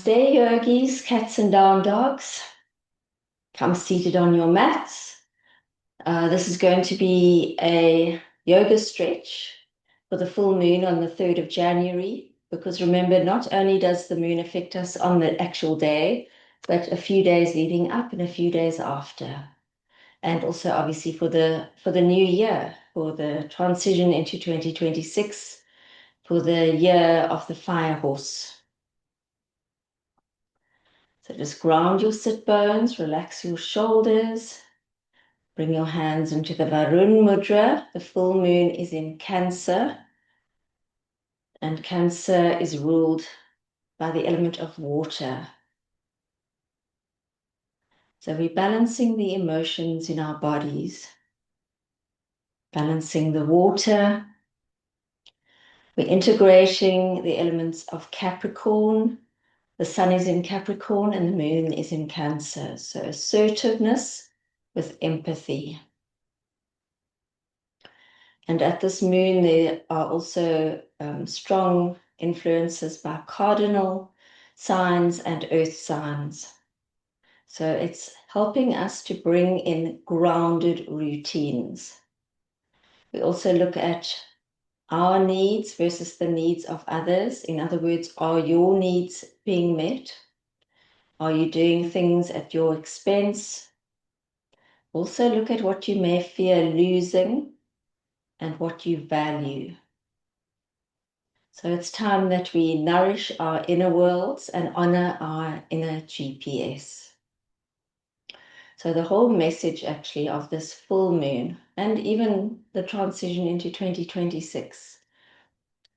Stay yogis, cats and down dogs. Come seated on your mats. This is going to be a yoga stretch for the full moon on the 3rd of January, because remember, not only does the moon affect us on the actual day, but a few days leading up and a few days after. And also obviously for the new year, for the transition into 2026, for the year of the fire horse. So just ground your sit bones, relax your shoulders, bring your hands into the Varun Mudra. The full moon is in Cancer, and Cancer is ruled by the element of water. So we're balancing the emotions in our bodies, balancing the water. We're integrating the elements of Capricorn. The sun is in Capricorn and the moon is in Cancer. So assertiveness with empathy. And at this moon, there are also strong influences by cardinal signs and earth signs. So it's helping us to bring in grounded routines. We also look at our needs versus the needs of others. In other words, are your needs being met? Are you doing things at your expense? Also look at what you may fear losing and what you value. So it's time that we nourish our inner worlds and honor our inner GPS. So the whole message actually of this full moon and even the transition into 2026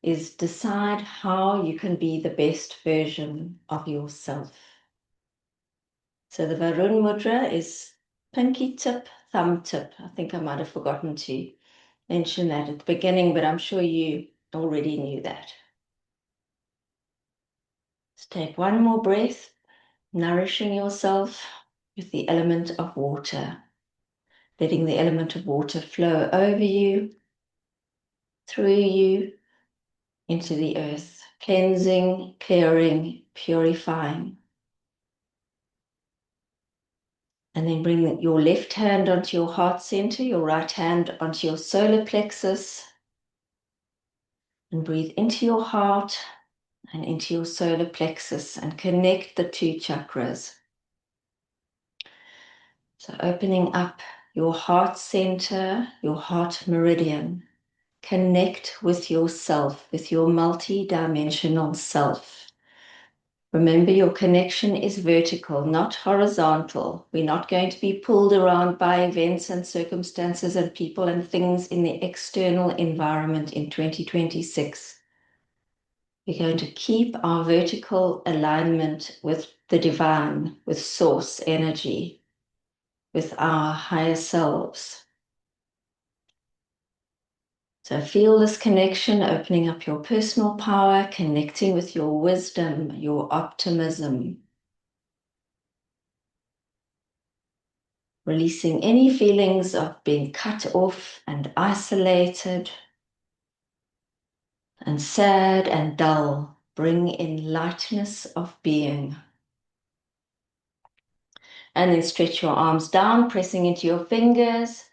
is decide how you can be the best version of yourself. So the Varun Mudra is pinky tip, thumb tip. I think I might have forgotten to mention that at the beginning, but I'm sure you already knew that. Let's take one more breath, nourishing yourself with the element of water, letting the element of water flow over you, through you, into the earth, cleansing, clearing, purifying. And then bring your left hand onto your heart center, your right hand onto your solar plexus, and breathe into your heart and into your solar plexus and connect the two chakras. So opening up your heart center, your heart meridian. Connect with yourself, with your multi-dimensional self. Remember, your connection is vertical, not horizontal. We're not going to be pulled around by events and circumstances and people and things in the external environment in 2026. We're going to keep our vertical alignment with the divine, with source energy, with our higher selves. So feel this connection, opening up your personal power, connecting with your wisdom, your optimism. Releasing any feelings of being cut off and isolated and sad and dull. Bring in lightness of being. And then stretch your arms down, pressing into your fingers.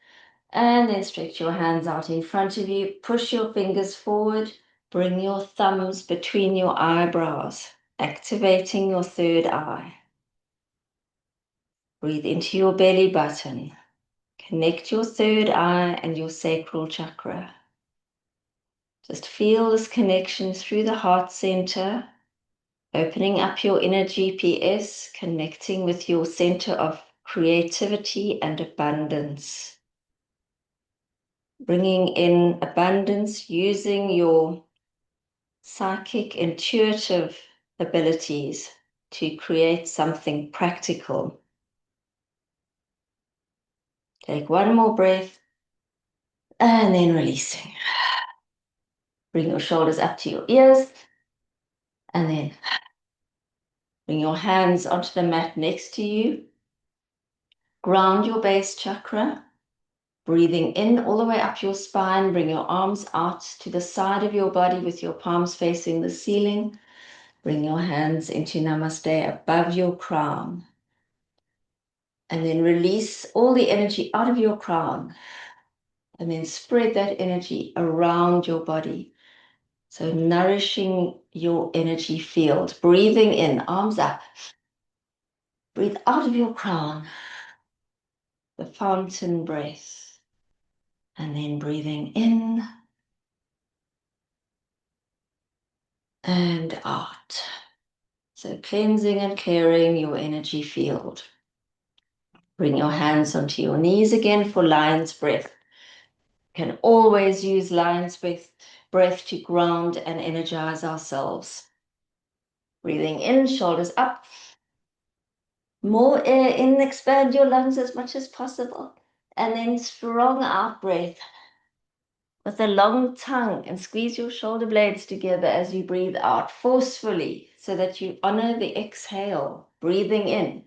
And then stretch your hands out in front of you. Push your fingers forward. Bring your thumbs between your eyebrows, activating your third eye. Breathe into your belly button. Connect your third eye and your sacral chakra. Just feel this connection through the heart center, opening up your inner GPS, connecting with your center of creativity and abundance. Bringing in abundance using your psychic, intuitive abilities to create something practical. Take one more breath and then releasing. Bring your shoulders up to your ears and then bring your hands onto the mat next to you. Ground your base chakra. Breathing in all the way up your spine. Bring your arms out to the side of your body with your palms facing the ceiling. Bring your hands into Namaste above your crown. And then release all the energy out of your crown. And then spread that energy around your body. So nourishing your energy field. Breathing in, arms up. Breathe out of your crown. The fountain breath. And then breathing in and out. So cleansing and clearing your energy field. Bring your hands onto your knees again for lion's breath. Can always use lion's breath to ground and energize ourselves. Breathing in, shoulders up. More air in, expand your lungs as much as possible. And then strong out breath with a long tongue, and squeeze your shoulder blades together as you breathe out forcefully so that you honor the exhale. Breathing in.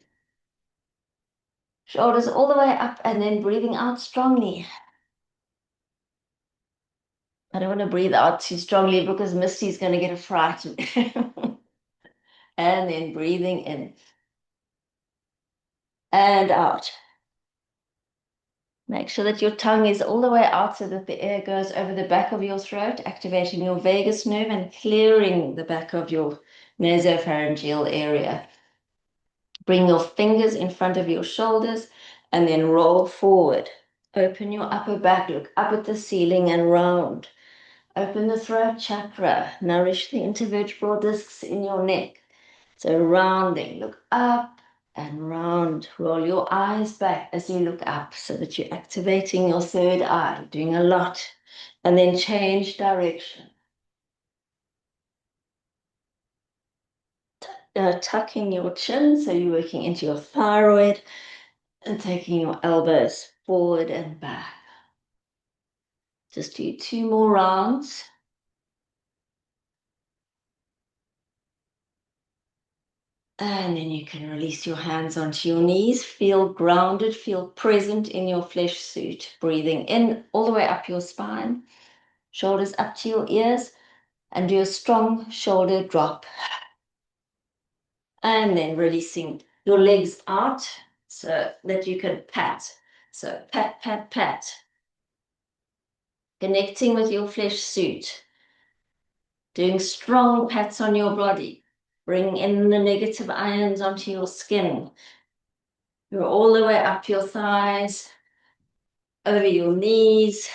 Shoulders all the way up and then breathing out strongly. I don't want to breathe out too strongly because Misty's going to get a fright. And then breathing in and out. Make sure that your tongue is all the way out so that the air goes over the back of your throat, activating your vagus nerve and clearing the back of your nasopharyngeal area. Bring your fingers in front of your shoulders and then roll forward. Open your upper back, look up at the ceiling and round. Open the throat chakra, nourish the intervertebral discs in your neck. So rounding, look up and round. Roll your eyes back as you look up so that you're activating your third eye, doing a lot. And then change direction. Tucking your chin so you're working into your thyroid and taking your elbows forward and back. Just do 2 more rounds. And then you can release your hands onto your knees. Feel grounded, feel present in your flesh suit. Breathing in all the way up your spine, shoulders up to your ears, and do a strong shoulder drop. And then releasing your legs out so that you can pat. So pat, pat, pat. Connecting with your flesh suit. Doing strong pats on your body. Bring in the negative ions onto your skin. You're all the way up your thighs, over your knees.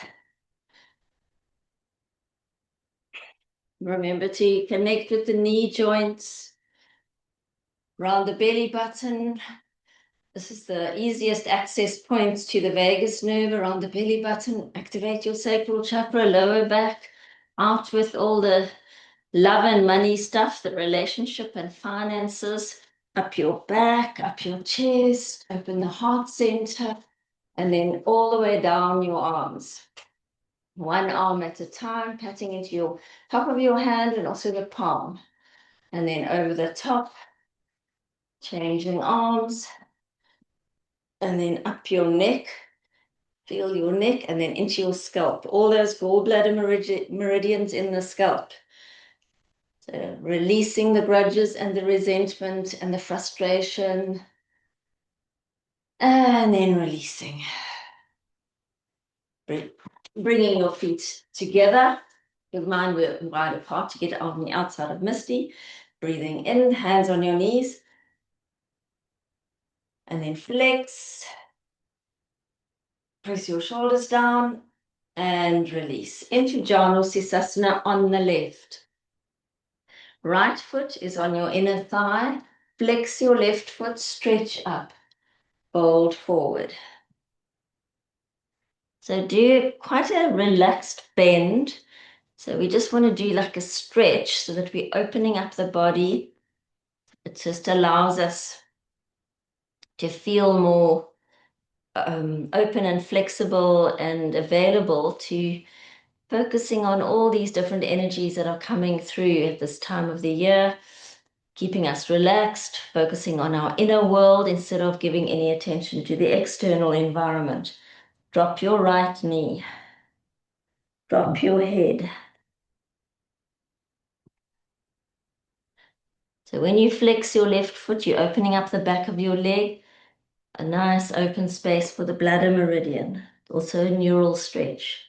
Remember to connect with the knee joints, around the belly button. This is the easiest access points to the vagus nerve, around the belly button. Activate your sacral chakra, lower back, out with all the love and money stuff, the relationship and finances, up your back, up your chest, open the heart center, and then all the way down your arms. One arm at a time, patting into your top of your hand and also the palm. And then over the top, changing arms, and then up your neck, feel your neck, and then into your scalp. All those gallbladder meridians in the scalp. So releasing the grudges and the resentment and the frustration. And then releasing. Bringing your feet together. With mine wide apart to get on the outside of Misty. Breathing in, hands on your knees. And then flex. Press your shoulders down and release. Into Janu Sirsasana on the left. Right foot is on your inner thigh. Flex your left foot, stretch up. Fold forward. So do quite a relaxed bend. So we just want to do like a stretch so that we're opening up the body. It just allows us to feel more open and flexible and available to focusing on all these different energies that are coming through at this time of the year, keeping us relaxed, focusing on our inner world instead of giving any attention to the external environment. Drop your right knee. Drop your head. So when you flex your left foot, you're opening up the back of your leg, a nice open space for the bladder meridian, also a neural stretch.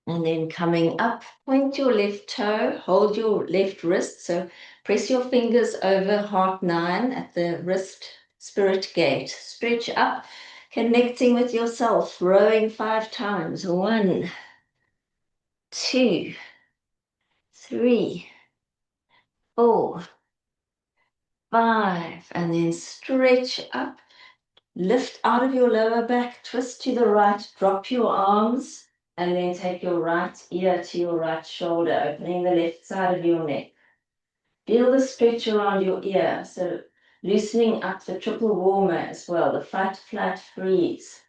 And then coming up, point your left toe, hold your left wrist. So press your fingers over heart 9 at the wrist spirit gate. Stretch up, connecting with yourself, rowing 5 times. 1, 2, 3, 4, 5. And then stretch up, lift out of your lower back, twist to the right, drop your arms. And then take your right ear to your right shoulder, opening the left side of your neck. Feel the stretch around your ear, so loosening up the triple warmer as well, the fight, flight, freeze.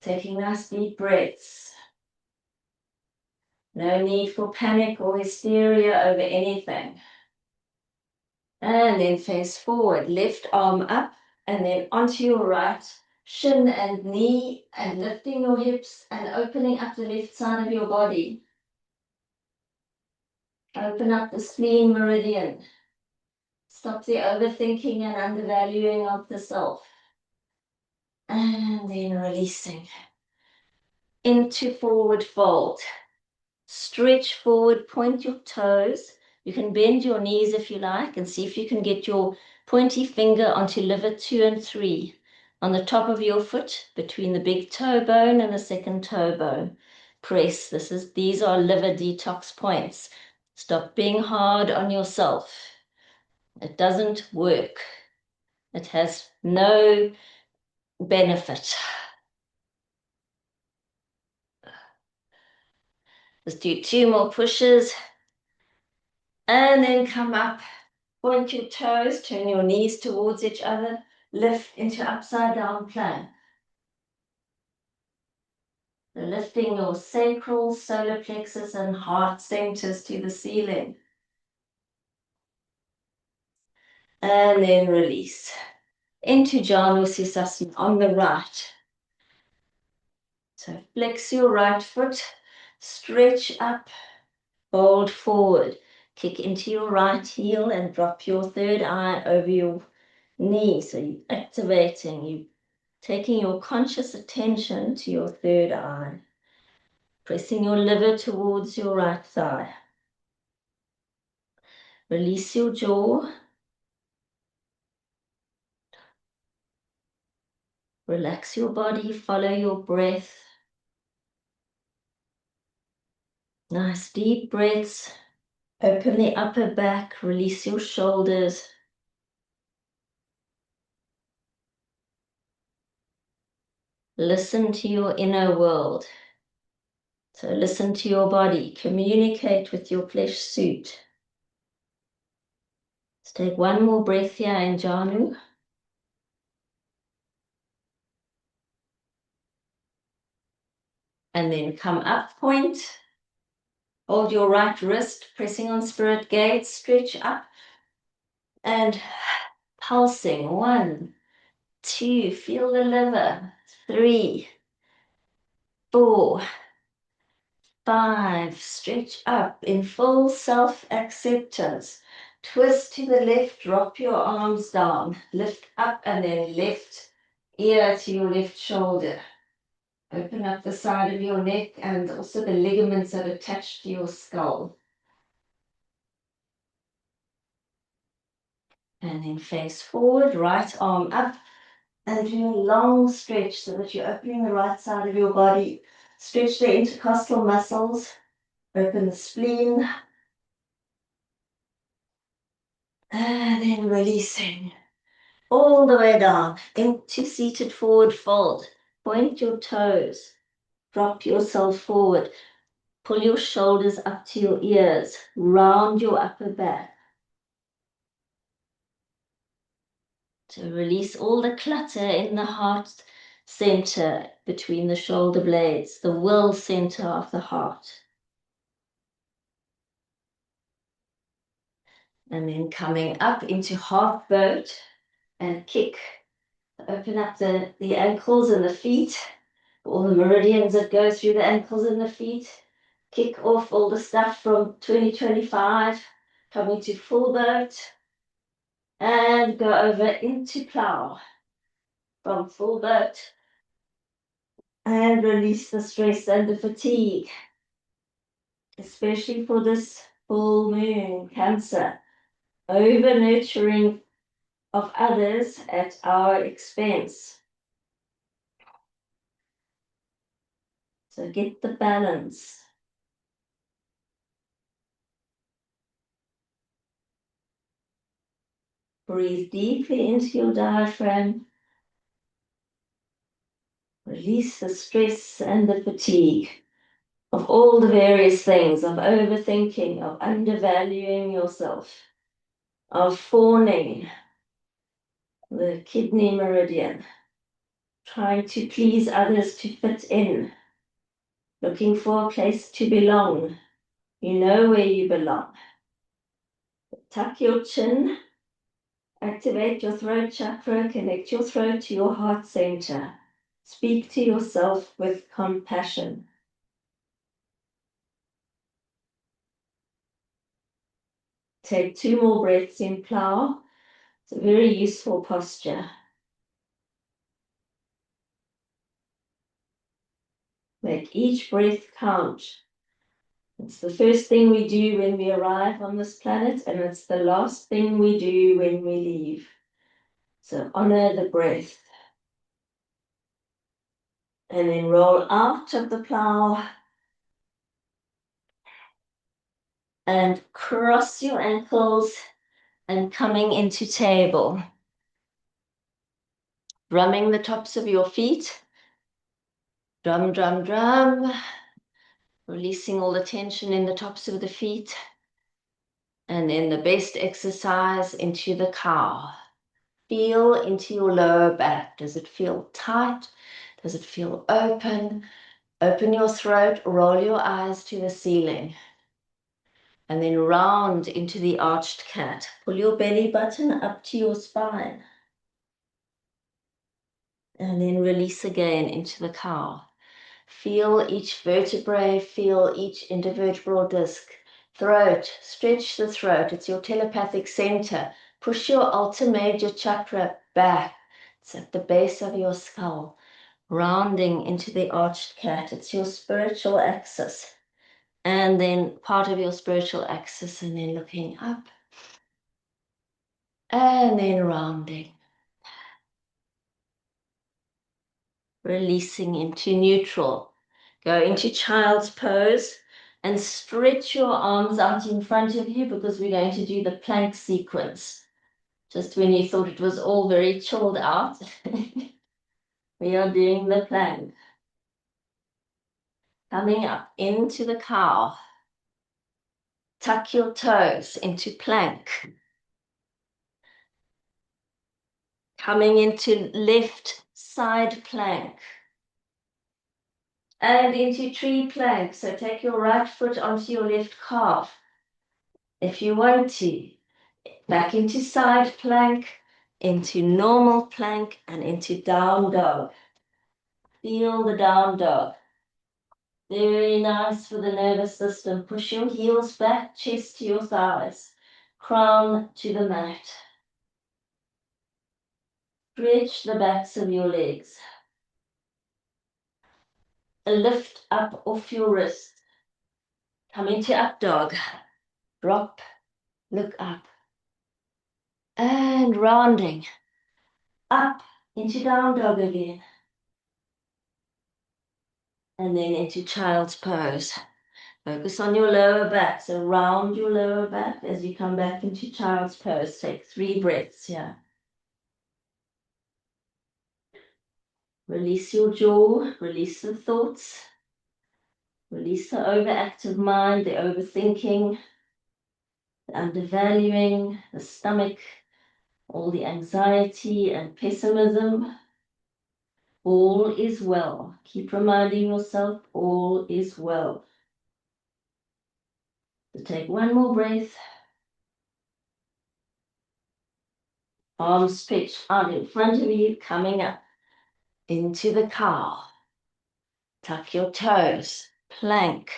Taking nice deep breaths. No need for panic or hysteria over anything. And then face forward, left arm up, and then onto your right, shin and knee, and lifting your hips and opening up the left side of your body. Open up the spleen meridian. Stop the overthinking and undervaluing of the self. And then releasing. Into forward fold. Stretch forward, point your toes. You can bend your knees if you like and see if you can get your pointy finger onto liver 2 and 3 on the top of your foot between the big toe bone and the second toe bone. Press. These are liver detox points. Stop being hard on yourself. It doesn't work. It has no benefit. Let's do 2 more pushes. And then come up, point your toes, turn your knees towards each other, lift into upside down plank. So lifting your sacral, solar plexus, and heart centers to the ceiling. And then release. Into Janu Sirsasana on the right. So flex your right foot, stretch up, fold forward. Kick into your right heel and drop your third eye over your knee. So you're activating, you taking your conscious attention to your third eye. Pressing your liver towards your right thigh. Release your jaw. Relax your body, follow your breath. Nice deep breaths. Open the upper back, release your shoulders. Listen to your inner world. So listen to your body, communicate with your flesh suit. Let's take 1 more breath here in Janu. And then come up, point. Hold your right wrist, pressing on spirit gate, stretch up. And pulsing. 1, 2, feel the liver. 3, 4, 5, stretch up in full self-acceptance. Twist to the left, drop your arms down, lift up and then left ear to your left shoulder. Open up the side of your neck and also the ligaments that attach to your skull. And then face forward, right arm up, and do a long stretch so that you're opening the right side of your body. Stretch the intercostal muscles, open the spleen, and then releasing all the way down into seated forward fold. Point your toes, drop yourself forward, pull your shoulders up to your ears, round your upper back. To release all the clutter in the heart center between the shoulder blades, the will center of the heart. And then coming up into half boat and kick. Open up the ankles and the feet, all the meridians that go through the ankles and the feet. kick off all the stuff from 2025, coming to full boat, and go over into plow from full boat, and release the stress and the fatigue, especially for this full moon, Cancer. Over nurturing of others at our expense. So get the balance. Breathe deeply into your diaphragm. Release the stress and the fatigue of all the various things, of overthinking, of undervaluing yourself, of fawning, the kidney meridian, trying to please others to fit in, looking for a place to belong. You know where you belong. Tuck your chin. Activate your throat chakra, connect your throat to your heart center. Speak to yourself with compassion. Take 2 more breaths in plow. It's a very useful posture. Make each breath count. It's the first thing we do when we arrive on this planet, and it's the last thing we do when we leave. So honor the breath. And then roll out of the plow and cross your ankles and coming into table. Drumming the tops of your feet. Drum, drum, drum. Releasing all the tension in the tops of the feet. And then the best exercise into the cow. Feel into your lower back. Does it feel tight? Does it feel open? Open your throat, roll your eyes to the ceiling. And then round into the arched cat. Pull your belly button up to your spine. And then release again into the cow. Feel each vertebrae, feel each intervertebral disc. Throat, stretch the throat. It's your telepathic center. Push your altar major chakra back. It's at the base of your skull. Rounding into the arched cat. It's your spiritual axis. And then part of your spiritual axis, and then looking up. And then rounding. Releasing into neutral. Go into child's pose and stretch your arms out in front of you, because we're going to do the plank sequence. Just when you thought it was all very chilled out, we are doing the plank. Coming up into the cow. Tuck your toes into plank. Coming into left side plank. And into tree plank. So take your right foot onto your left calf, if you want to. Back into side plank, into normal plank, and into down dog. Feel the down dog. Very nice for the nervous system. Push your heels back, chest to your thighs, crown to the mat. Stretch the backs of your legs. Lift up off your wrist. Come into up dog. Drop, look up. And rounding. Up into down dog again. And then into child's pose. Focus on your lower back. So round your lower back as you come back into child's pose. Take 3 breaths here. Release your jaw. Release the thoughts. Release the overactive mind, the overthinking, the undervaluing, the stomach, all the anxiety and pessimism. All is well. Keep reminding yourself, all is well. So take 1 more breath. Arms stretched out in front of you, coming up into the cow. Tuck your toes, plank,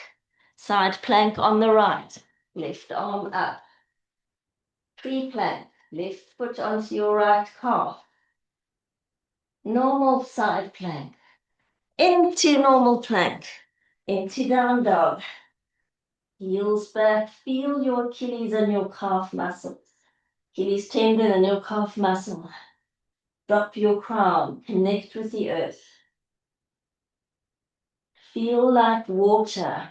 Side plank on the right, left arm up. Tree plank, left foot onto your right calf. Normal side plank, into normal plank, into down dog. Heels back, feel your Achilles and your calf muscles. Achilles tendon and your calf muscle. Drop your crown, connect with the earth. Feel like water,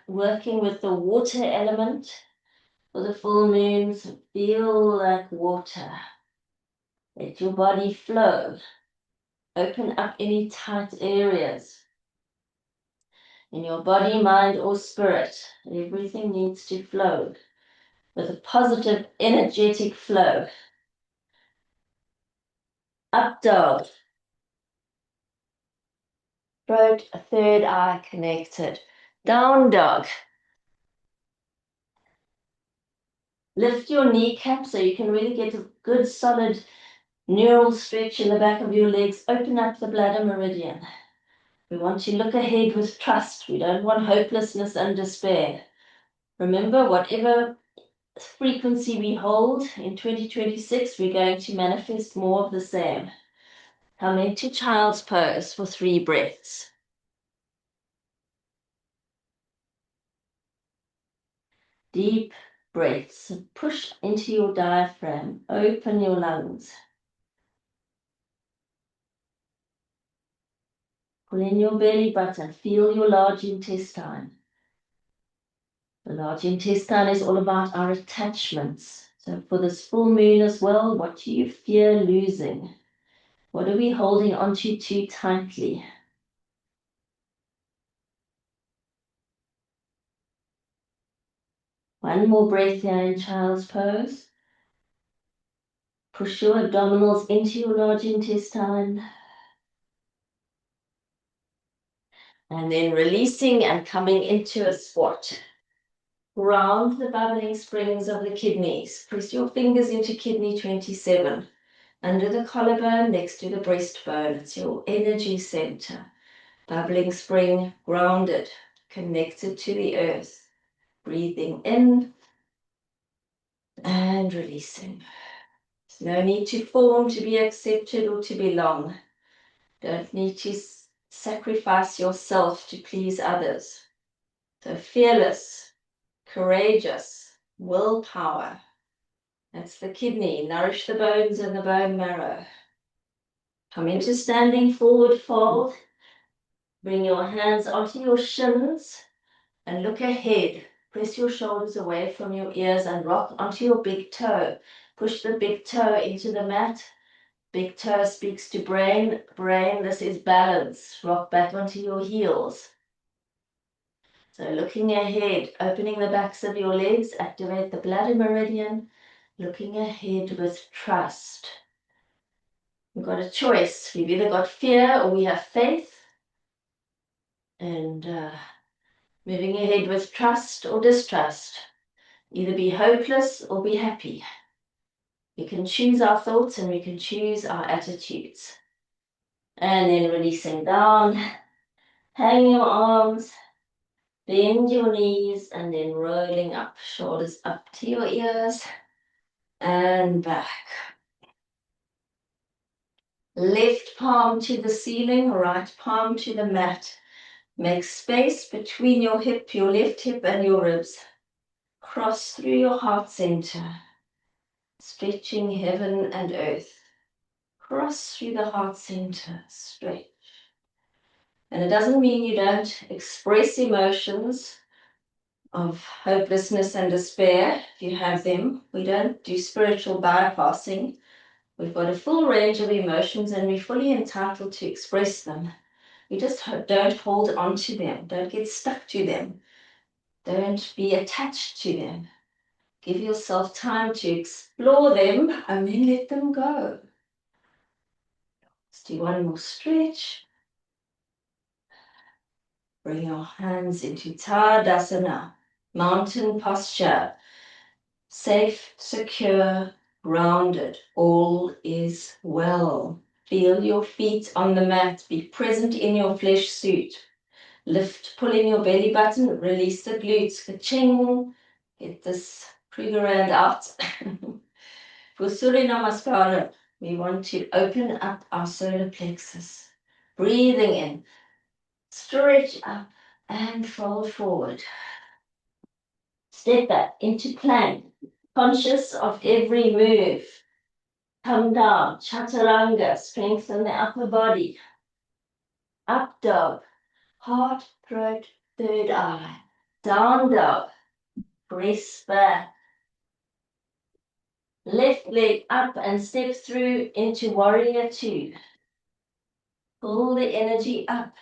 working with the water element. For the full moons, feel like water. Let your body flow. Open up any tight areas in your body, mind, or spirit. Everything needs to flow with a positive, energetic flow. Up dog. Throat, third eye connected. Down dog. Lift your kneecap so you can really get a good solid neural stretch in the back of your legs. Open up the bladder meridian. We want to look ahead with trust. We don't want hopelessness and despair. Remember, whatever frequency we hold in 2026, we're going to manifest more of the same. Come into child's pose for 3 breaths. Deep breaths. Push into your diaphragm. Open your lungs. Pull in your belly button. Feel your large intestine. The large intestine is all about our attachments. So for this full moon as well, what do you fear losing? What are we holding onto too tightly? One more breath here in child's pose. Push your abdominals into your large intestine. And then releasing and coming into a squat. Round the bubbling springs of the kidneys. Press your fingers into kidney 27. Under the collarbone, next to the breastbone. It's your energy center. Bubbling spring, grounded, connected to the earth. Breathing in and releasing. There's no need to form to be accepted or to belong. Don't need to sacrifice yourself to please others. So fearless, courageous, willpower. That's the kidney. Nourish the bones and the bone marrow. Come into standing forward fold. Bring your hands onto your shins and look ahead. Press your shoulders away from your ears and rock onto your big toe. Push the big toe into the mat. Big toe speaks to brain. Brain, this is balance. Rock back onto your heels. So looking ahead, opening the backs of your legs, activate the bladder meridian. Looking ahead with trust. We've got a choice. We've either got fear or we have faith. And moving ahead with trust or distrust. Either be hopeless or be happy. We can choose our thoughts and we can choose our attitudes. And then releasing down. Hang your arms. Bend your knees and then rolling up. Shoulders up to your ears. And back. Left palm to the ceiling, right palm to the mat. Make space between your hip, your left hip and your ribs. Cross through your heart center, stretching heaven and earth. Cross through the heart center, stretch. And it doesn't mean you don't express emotions of hopelessness and despair if you have them. We don't do spiritual bypassing. We've got a full range of emotions and we're fully entitled to express them. We just don't hold on to them. Don't get stuck to them. Don't be attached to them. Give yourself time to explore them and then let them go. Let's do one more stretch. Bring your hands into Tadasana, mountain posture. Safe, secure, grounded. All is well. Feel your feet on the mat. Be present in your flesh suit. Lift, pull in your belly button, release the glutes, ka-ching. Get this Krugerrand out. For Surya Namaskara, we want to open up our solar plexus. Breathing in, stretch up and fold forward. Step back into plank, conscious of every move. Come down, chaturanga, strengthen the upper body. Up dog, heart, throat, third eye. Down dog, press back. Left leg up and step through into warrior two. Pull the energy up.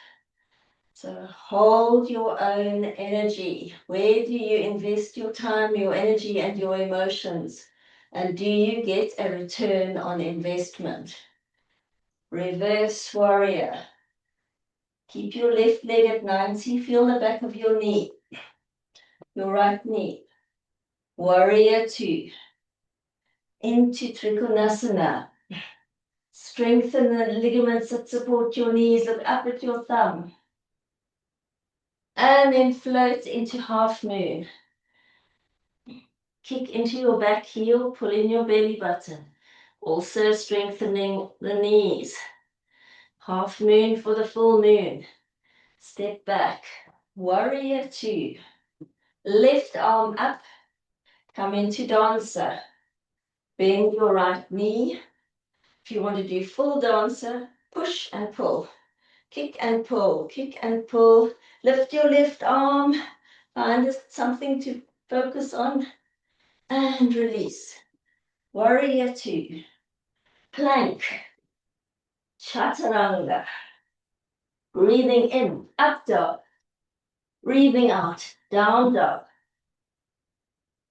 So hold your own energy. Where do you invest your time, your energy, and your emotions? And do you get a return on investment? Reverse warrior. Keep your left leg at 90. Feel the back of your knee. Your right knee. Warrior two. Into Trikonasana. Strengthen the ligaments that support your knees. Look up at your thumb. And then float into half moon. Kick into your back heel, pull in your belly button. Also strengthening the knees. Half moon for the full moon. Step back. Warrior two. Left arm up. Come into dancer. Bend your right knee. If you want to do full dancer, push and pull. Kick and pull, kick and pull. Lift your left arm. Find something to focus on. And release. Warrior two. Plank. Chaturanga. Breathing in, up dog. Breathing out, down dog.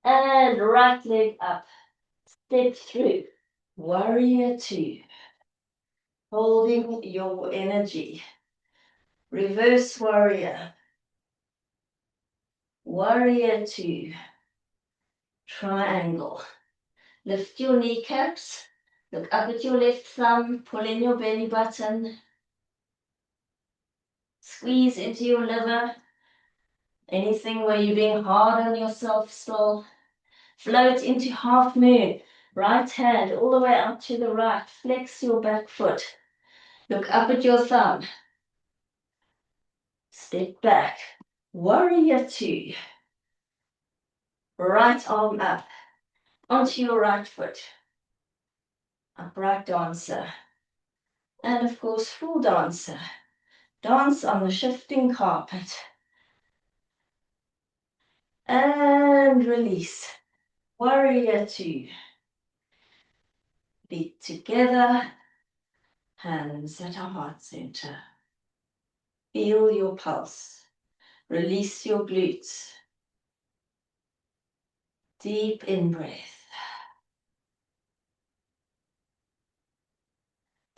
And right leg up. Step through. Warrior two. Holding your energy. Reverse warrior. Warrior two. Triangle. Lift your kneecaps. Look up at your left thumb. Pull in your belly button. Squeeze into your liver. Anything where you're being hard on yourself still. Float into half moon. Right hand all the way out to the right. Flex your back foot. Look up at your thumb. Step back. Warrior two. Right arm up. Onto your right foot. Upright dancer. And of course, full dancer. Dance on the shifting carpet. And release. Warrior two. Feet together. Hands at our heart center. Feel your pulse. Release your glutes. Deep in breath.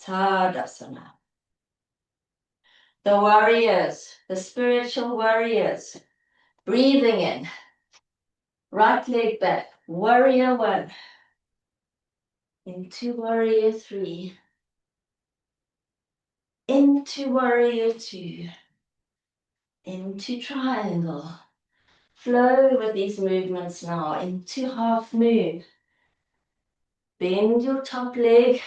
Tadasana. The warriors, the spiritual warriors. Breathing in. Right leg back. Warrior one. Into warrior three. Into warrior two. Into triangle. Flow with these movements now into half moon. Bend your top leg.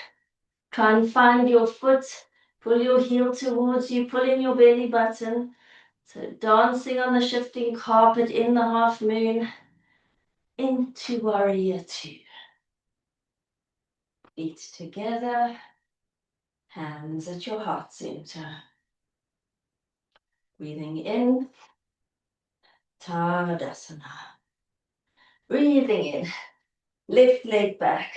Try and find your foot. Pull your heel towards you. Pull in your belly button. So dancing on the shifting carpet in the half moon. Into warrior two. Feet together. Hands at your heart center. Breathing in. Tadasana. Breathing in. Left leg back.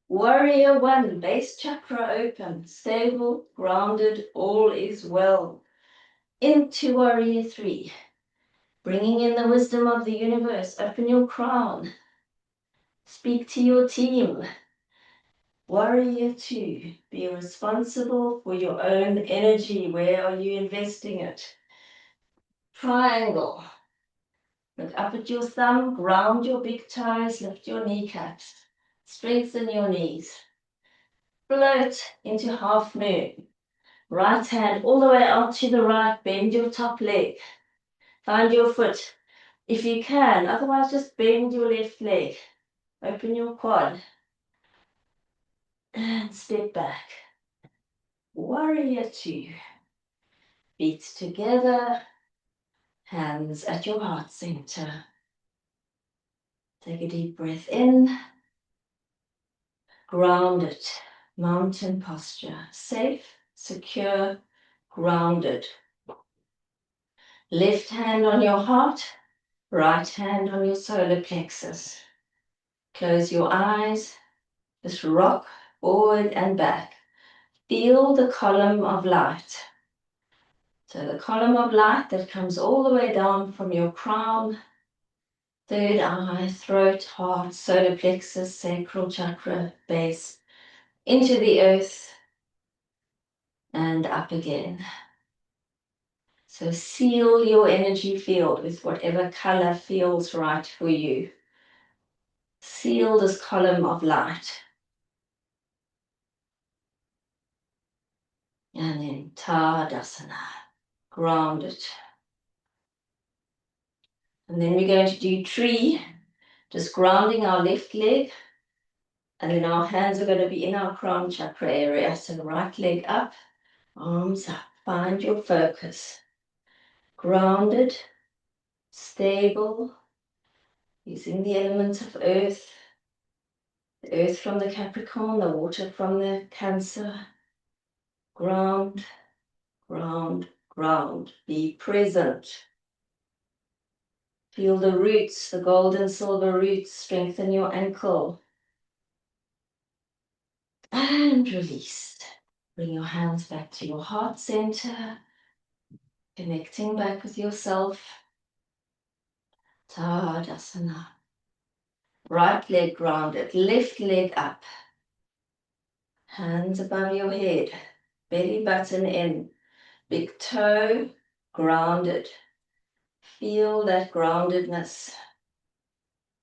Warrior one. Base chakra open. Stable, grounded, all is well. Into warrior three. Bringing in the wisdom of the universe. Open your crown. Speak to your team. Warrior two. Be responsible for your own energy. Where are you investing it? Triangle. Look up at your thumb. Ground your big toes. Lift your kneecaps. Strengthen your knees. Float into half moon. Right hand all the way out to the right, bend your top leg. Find your foot. If you can, otherwise just bend your left leg. Open your quad. And step back. Warrior two. Feet together. Hands at your heart center. Take a deep breath in. Grounded. Mountain posture. Safe, secure, grounded. Left hand on your heart. Right hand on your solar plexus. Close your eyes. Just rock forward and back. Feel the column of light. So the column of light that comes all the way down from your crown, third eye, throat, heart, solar plexus, sacral chakra, base, into the earth and up again. So seal your energy field with whatever color feels right for you. Seal this column of light. And then Tadasana, grounded. And then we're going to do tree, just grounding our left leg. And then our hands are going to be in our crown chakra area. So right leg up, arms up. Find your focus. Grounded, stable, using the elements of earth. The earth from the Capricorn, the water from the Cancer. Ground, ground, ground. Be present. Feel the roots, the gold and silver roots. Strengthen your ankle. And release. Bring your hands back to your heart center. Connecting back with yourself. Tadasana. Right leg grounded, left leg up. Hands above your head. Belly button in. Big toe grounded. Feel that groundedness.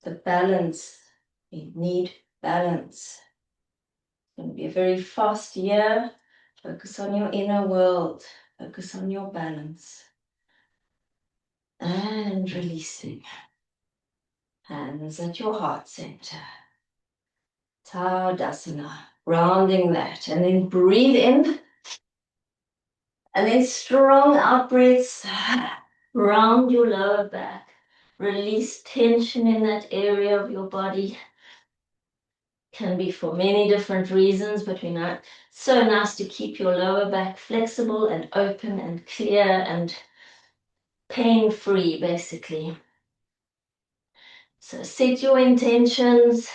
The balance. We need balance. It's going to be a very fast year. Focus on your inner world. Focus on your balance. And releasing. Hands at your heart center. Tadasana. Grounding that. And then breathe in. And then strong out breaths. Round your lower back. Release tension in that area of your body. Can be for many different reasons, but we know it's so nice to keep your lower back flexible and open and clear and pain-free, basically. So set your intentions.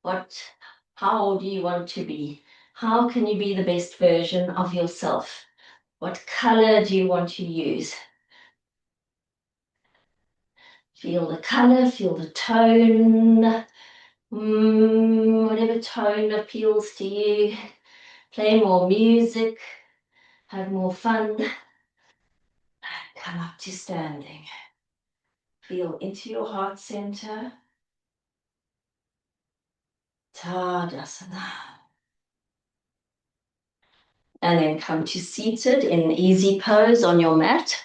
How do you want to be? How can you be the best version of yourself? What color do you want to use? Feel the color, feel the tone. Whatever tone appeals to you. Play more music. Have more fun. Come up to standing. Feel into your heart center. Tadasana. And then come to seated in easy pose on your mat.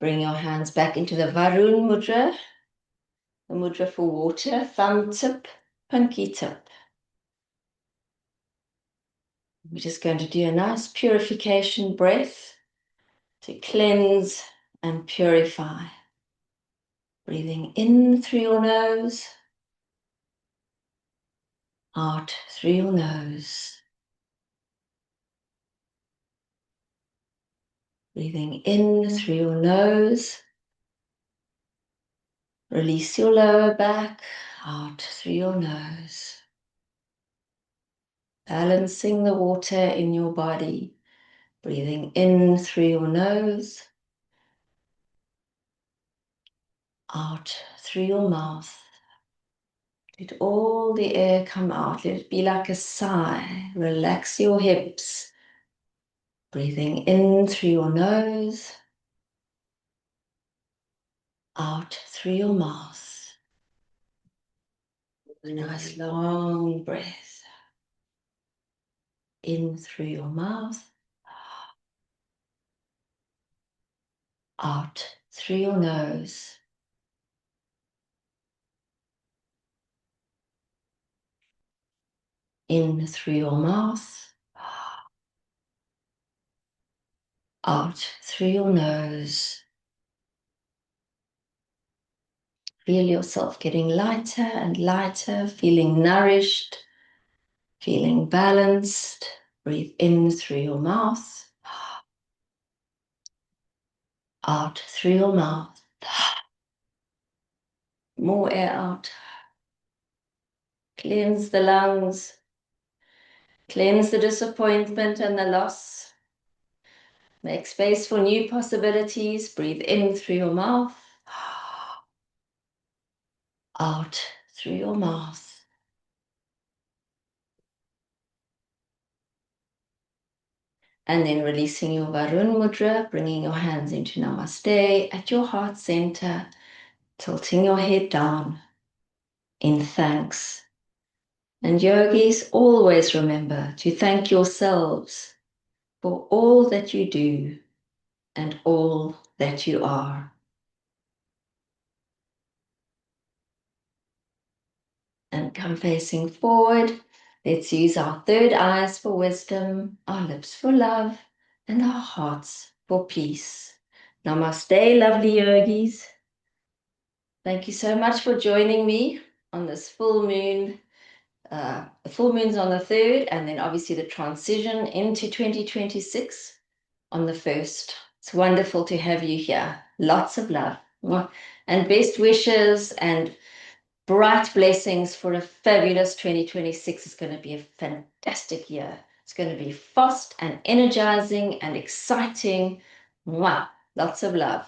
Bring your hands back into the Varun Mudra. The mudra for water, thumb tip, pinky tip. We're just going to do a nice purification breath to cleanse and purify. Breathing in through your nose, out through your nose. Breathing in through your nose. Release your lower back, out through your nose. Balancing the water in your body. Breathing in through your nose. Out through your mouth. Let all the air come out. Let it be like a sigh. Relax your hips. Breathing in through your nose. Out through your mouth. A nice long breath. In through your mouth. Out through your nose. In through your mouth. Out through your nose. Feel yourself getting lighter and lighter, feeling nourished, feeling balanced. Breathe in through your mouth. Out through your mouth. More air out. Cleanse the lungs. Cleanse the disappointment and the loss. Make space for new possibilities. Breathe in through your mouth. Out through your mouth. And then releasing your Varun Mudra, bringing your hands into Namaste at your heart center, tilting your head down in thanks. And yogis, always remember to thank yourselves for all that you do and all that you are. And come facing forward. Let's use our third eyes for wisdom, our lips for love, and our hearts for peace. Namaste, lovely yogis. Thank you so much for joining me on this full moon. The full moon's on the 3rd, and then obviously the transition into 2026 on the 1st. It's wonderful to have you here. Lots of love and best wishes and bright blessings for a fabulous 2026. It's going to be a fantastic year. It's going to be fast and energizing and exciting. Mwah. Lots of love.